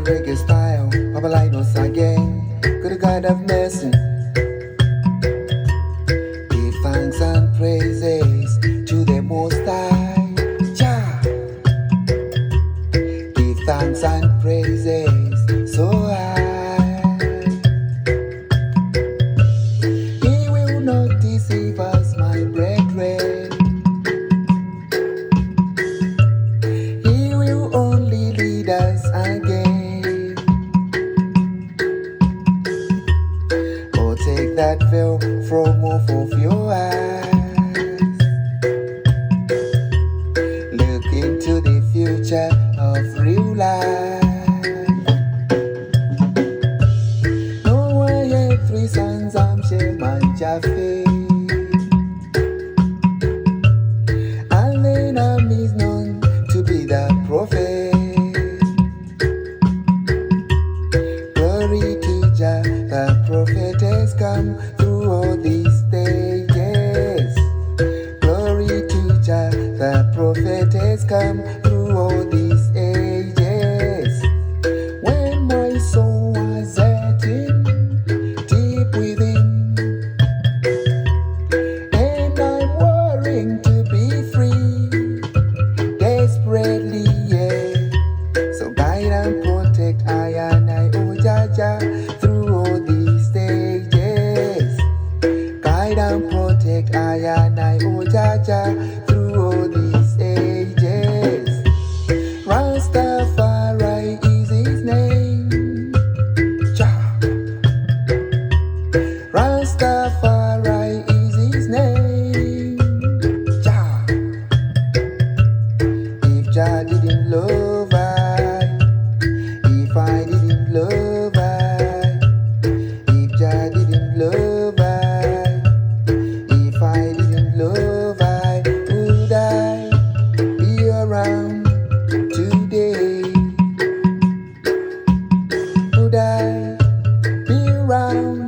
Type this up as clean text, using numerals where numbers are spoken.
MbiraReggae style, Pappa Linos again. Good God of mercy. Give thanks and praises to the Most High. Jah. Give thanks and praises so high. He will not deceive us, my brethren. He will only lead us again. Oh, take that veil from off of your eyes. Look into the future of real life. Noah had 3 sons, Shem and Japheth. And Linos is known to be the prophet. Glory to Jah, the prophet has come through all these stages. Glory to Jah, the prophet has come through all these ages. When my soul was hurting deep within, and I'm worrying to be free, desperately, yeah. So guide and protect I and I, oh Jah, through all these stages. Guide and protect I and I, oh Jah, through all these ages. Rastafari is his name. Jah. Rastafari is his name. Jah. If Jah didn't love I, if I didn't love I, if Jah didn't love I, if I didn't love I, would I be around today? Would I be around